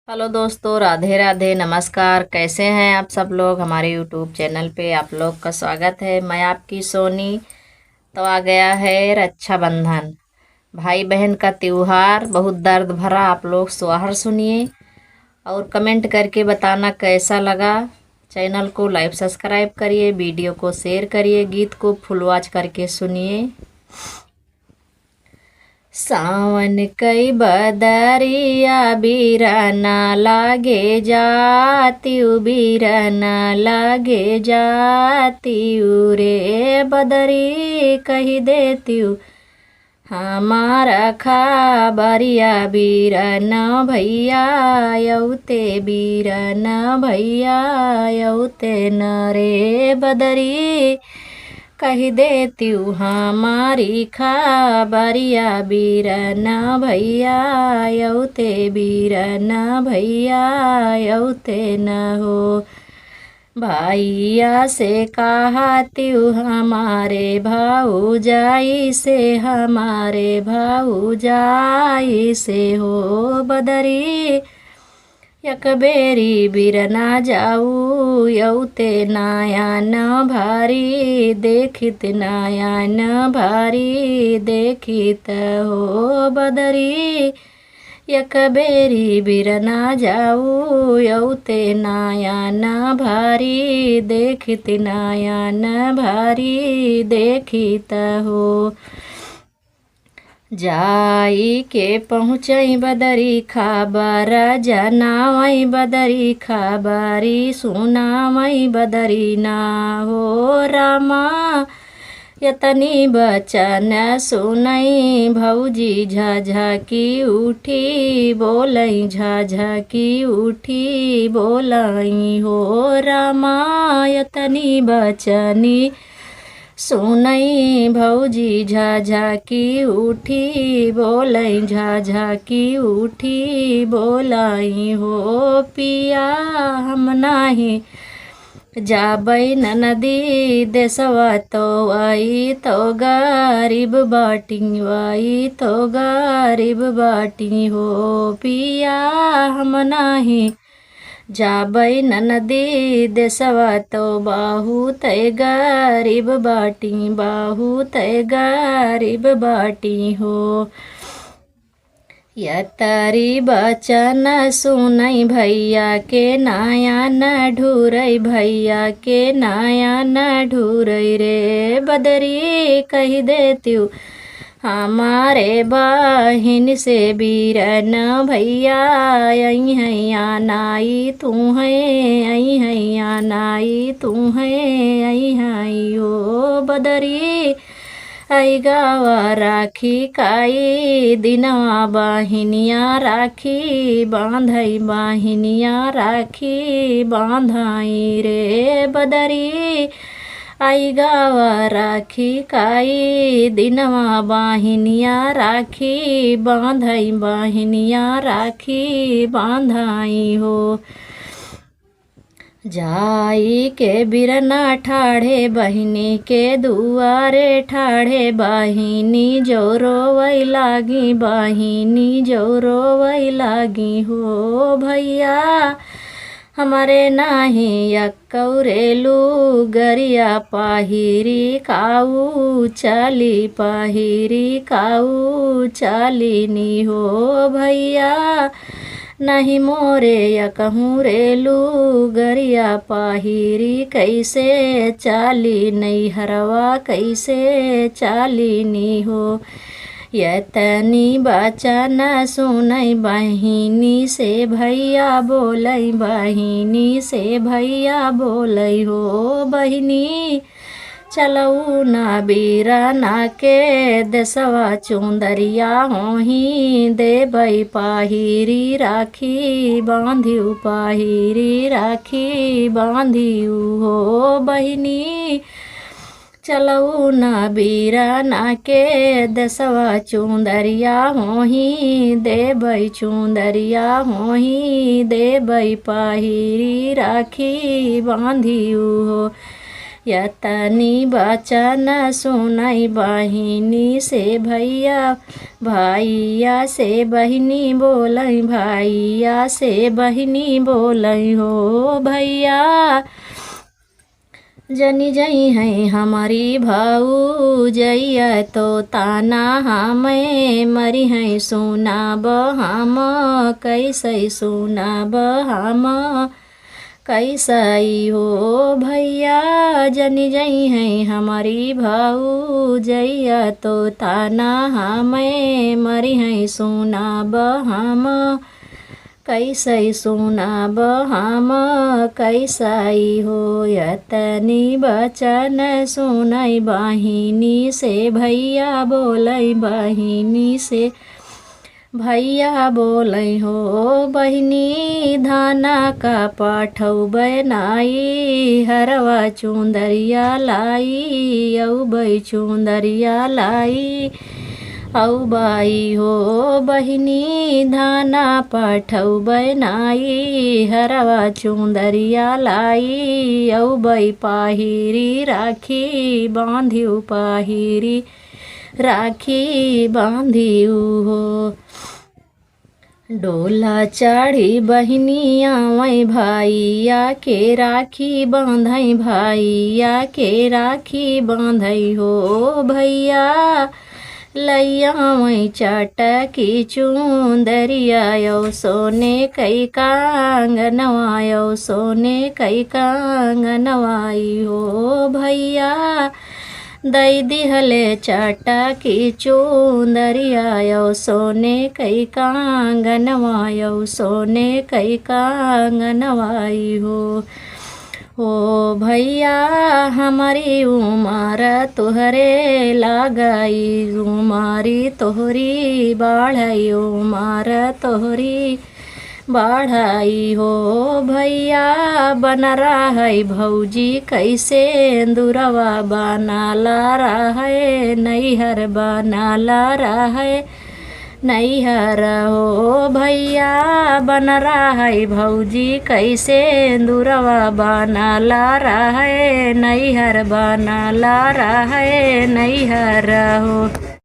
Hello दोस्तों, राधे राधे, नमस्कार। कैसे हैं आप सब लोग। हमारे यूट्यूब चैनल पे आप लोग का स्वागत है। मैं आपकी सोनी। तो आ गया है रक्षाबंधन, भाई बहन का त्योहार। बहुत दर्द भरा। आप लोग सोहर सुनिए और कमेंट करके बताना कैसा लगा। चैनल को लाइक सब्सक्राइब करिए, वीडियो को शेयर करिए, गीत को फुल वॉच करके सुनिए। सावन कई बदरिया बीरना लागे जातियु, बीरना लागे जातियु रे। बदरी कही देतियु हमारा खाबरिया, बीरना भैया यौते, बीरना भैया यौते न रे। बदरी कही देतियु हमारी खाबरिया, बीरना भैया यौते, बीरना भैया यौते न हो। भैया से कहतियु हमारे भाऊजाई से, हमारे भाऊजाई से हो। बदरी एक बेरी बीरना जाऊ यौते, नयन भारी देखित, नयन भारी देखित हो। बदरी एक बेरी बीरना जाऊ यौते, नयन भारी देखित, नयन भारी देखित हो। जाई के पहुँचई बदरी खाबर, जनावई बदरी खाबरी, सुनावई बदरी ना हो। रामा यतनी बचन सुनई भौजी, झझकी उठी बोलई, झझकी उठी बोलई हो। रामा यतनी बचनी सुनई भौजी, झझकी उठी बोलई, झझकी उठी बोलई हो। पिया हम नाही जाबई नदी देसवा, तो आई तो गरीब बाटी, आई तो गरीब बाटी हो। पिया हम नाही जाबई नदी देसवा, तो बहुत गरीब बाटी, बहुत गरीब बाटी हो। यतरी बचन सुनई भैया के नयन ढूरई, भैया के नयन ढूरई रे। बदरी कही देतियु हमारे बहिन से, बीरन भैया आई हैया नाई तू है, आई हैया नाई तू है, आई हाई ओ। बदरी आई गावा राखी काई दिनवा, बाहिनिया राखी बांधई, बाहिनिया राखी बांधाई रे। बदरी आई गावा राखी काई दिनवा, बाहिनिया राखी बांधई, बाहिनिया राखी बांधाई हो। जाई के बीरना ठाढ़े बहिनी के दुआरे ठाढ़े, बहिनी जो रोवई लागी, बहिनी जो रोवई लागी हो। भैया हमारे नाही यकौरेलू गरिया, पाहिरी काऊ चाली, पाहिरी काऊ चालीनी हो। भैया नहीं मोरे यकहूँ रेलू गरिया, पाहिरी कैसे चाली, नहीं हरवा कैसे चालीनी हो। यतनी बचन सुनई बहिनी से, भैया बोलई, बहिनी से भैया बोलई हो। बहिनी चलऊ ना बीरना के देसवा, चुंदरिया होही देबई, पाहिरी राखी बांधियु, पाहिरी राखी बांधियु हो। बहिनी चलऊ ना बीरना के देसवा, चुंदरिया होही देबई, चुंदरिया होही देबई, पाहिरी राखी बांधियु हो। यतनी बचन सुनाई बहिनी से भैया, भैया से बहिनी बोलै, भैया से बहिनी बोलै हो भैया। जनी जई है हमारी भाऊ जइया तो ताना हमें मरी है सुनाब हम, कैसे सुनाब हम कैसई हो भैया। जनी जई है हमारी भाऊ जइया तो ताना हमें मरी है सुनाब हम, कैसे सुनाब हम कैसई हो। यतनी बचन सुनाई बहिनी से भैया बोलै, बहिनी से भैया बोलै हो बहिनी। धाना का पठौबै नाई, हरवा चुंदरिया लाई, औबै चुंदरिया लाई औ बाई हो बहिनी। धाना पठौबै नाई, हरवा चुंदरिया लाई, औबै पाहिरी राखी बांधिउ, पाहिरी राखी बांधिउ हो। डोला चढ़ी बहिनी आवै भैया के राखी बांधै, भैया के राखी बांधै हो भैया। लैयावै चटकी चुंदरिया यौ सोने कई कांगनवा, यौ सोने कई कांगनवाई हो भैया। दै दिहले चटकी चुंदरिया यौ सोने कई कांगनवा, यौ सोने कई कांगनवाई हो। ओ भैया हमारी उमर तुहरे लागई, उमारी तोहरी बाढ़ई, उमर तोहरी बाढ़ई हो भैया। बन रहै भौजी कैसे दुरवा बनाला रहै, नैहर बनाला रहै नैहर हो भैया। बन रहै भौजी कैसे दुरवा बनाला रहै, नैहर बनाला रहै नैहर हो।